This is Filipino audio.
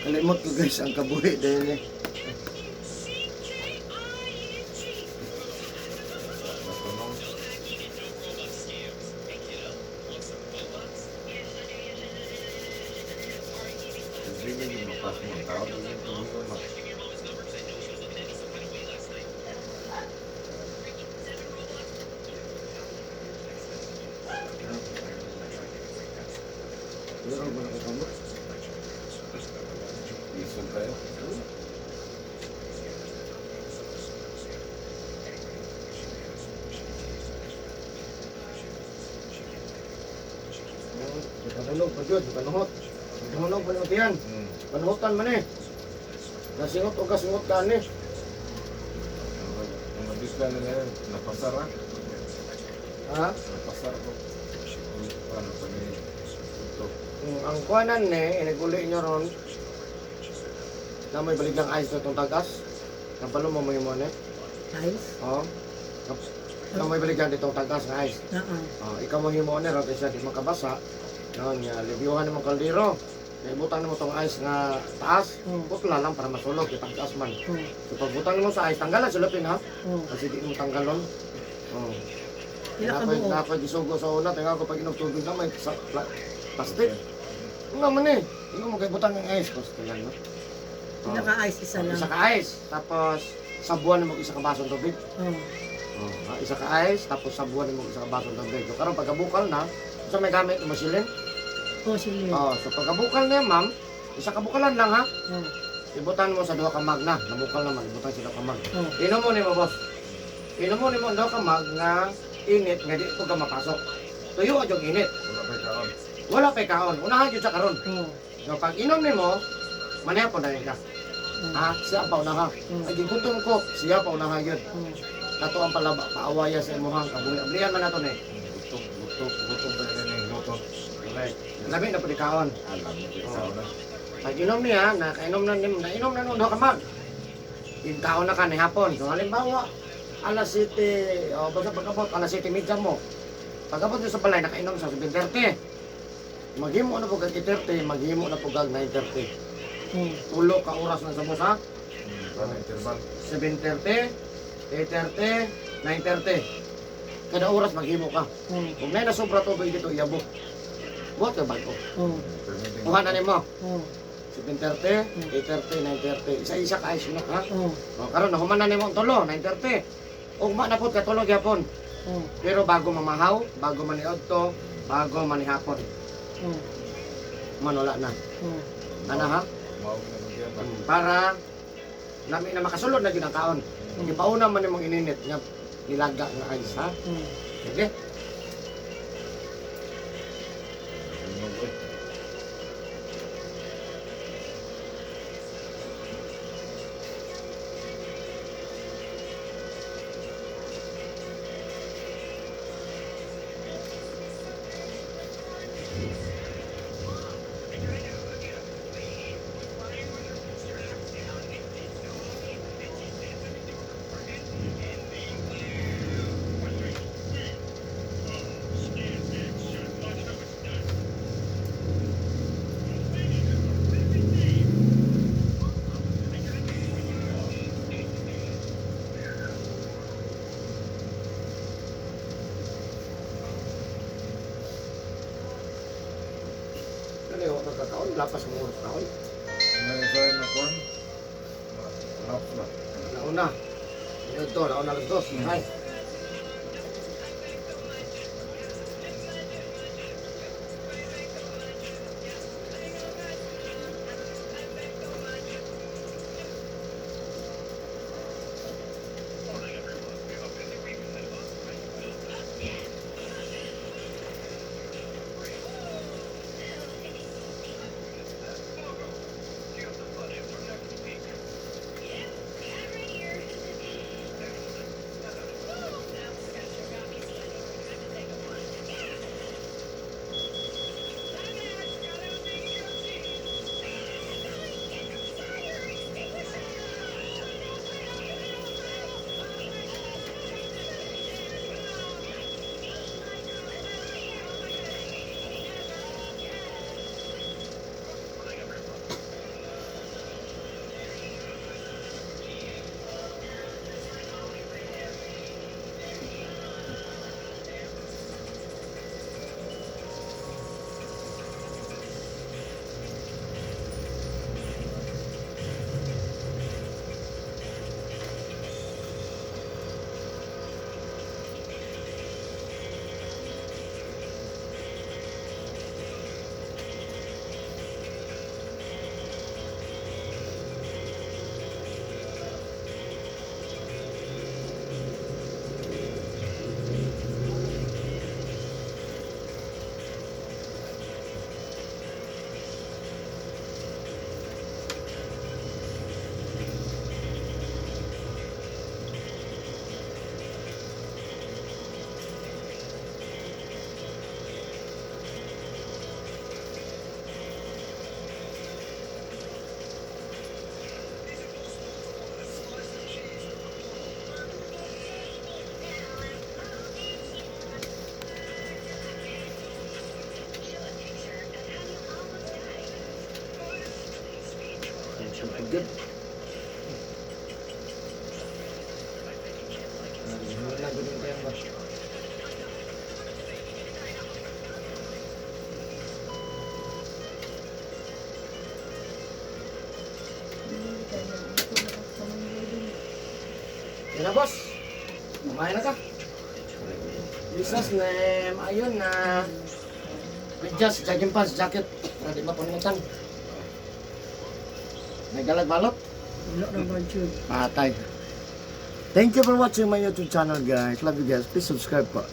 Kalimot ko guys ang kabuhi dahil eh. Meron ba na kamu? Isog kayo. Panunog pa jud, panuhot. Panunog pa yan. Panuhotan man eh. Nasingot o kasingot ka ni. Ang mabisla na ngayon, napasar ha? Ha? Napasar ko. Paano pa niya ito? Ang kuhanan ni, iniguli nyo ron. Na may balik ng ice na itong tagas. Napalo mo mo yung muna. Ice? Oo. Na may balik ng itong tagas ng ice. Ikaw mo yung muna ron kasi di makabasa. Noon nga, libyuhan naman kaldero. Naibutang mo itong ice nga taas. Putla lang para masulog, itang taas man. So pagbutang mo sa ice, tanggalan sulapin ha. Kasi di mo tanggalon. Ako gisugo sa una, tingnan ko pag inugtubig na may plastic. Ano naman eh, hindi mo kayo butang ng ice. Tapos tingnan mo. Pinaka-ice isa lang. Isa ka ice, tapos sabuan mo isa ka basong tubig. Isa ka ice, tapos sabuan mo isa ka basong tubig. So karon pagkabukal na, sa may gamit mo silin. Silin. So pagkabukal na yan, ma'am, isa ka bukalan lang ha. Ibutan mo sa 2 ka mag na, nabukal naman, ibutan sa 2 ka mag. Inom mo ni mo, boss. Inom mo ni mo 2 ka mag nga init, nga di ito ka mapasok. Tuyo ka yung init. Wala pa kaon. Wala pa kaon, unahan yun sa karon. So pag inom ni mo, manaya po na yun ka. Siya pa unaha. Ay gigutom ko, siya pa unaha yun. Nato ang paawaya sa imuhang kabuhi. Ablihan man nato ni. Gutom pa rin yung luto. Correct. Labi na po di kaon. Alam mo, di kaon na. Pag inom niya, nakainom na nainom na nung 2 ka mag. Yung kaon na ka ni hapon. So halimbawa, alas 7, basta pagkabot, alas 7:30 mo. Pagkabot nyo sa balay, nakainom sa 7:30. Maghimo na po kag 8:30, maghimo na po kag 9:30. Tulo ka oras na sa busa. Paano interval? 7:30, 8:30, 9:30. Kada oras maghimo ka. Kung may nasobra tubig dito, iyabo. Buhat ka bago. Kuha na nimo. 7:30, 8:30, 9:30. Isa-isa ka ayos na ha. Karon nahuman na nimo ang tulo, 9:30. Ugma na pud katulog gyapon. Pero bago mamahaw, bago maniod to, bago manihapon. Manula na. Ana ha? Mawag na magyan. Para nami na makasulod na gyud ang kaon. Ipauna man nimong ininit nga nilaga nga ice ha. Sige. Kani ho nagkakaon, lapas mo oras kaon. May isahin na corn. Laps ba? Nauna. Ito, nauna alas 2. Hay. Pagod. Wala gudong kaya ba? Yan na, boss. Kumain na ka. Jesus name. Ayun na. Adjust, jogging pants, jacket. Para di mapanimutan. May galag balot. Wala na ba yun? Patay. Thank you for watching my YouTube channel, guys. Love you guys. Please subscribe po.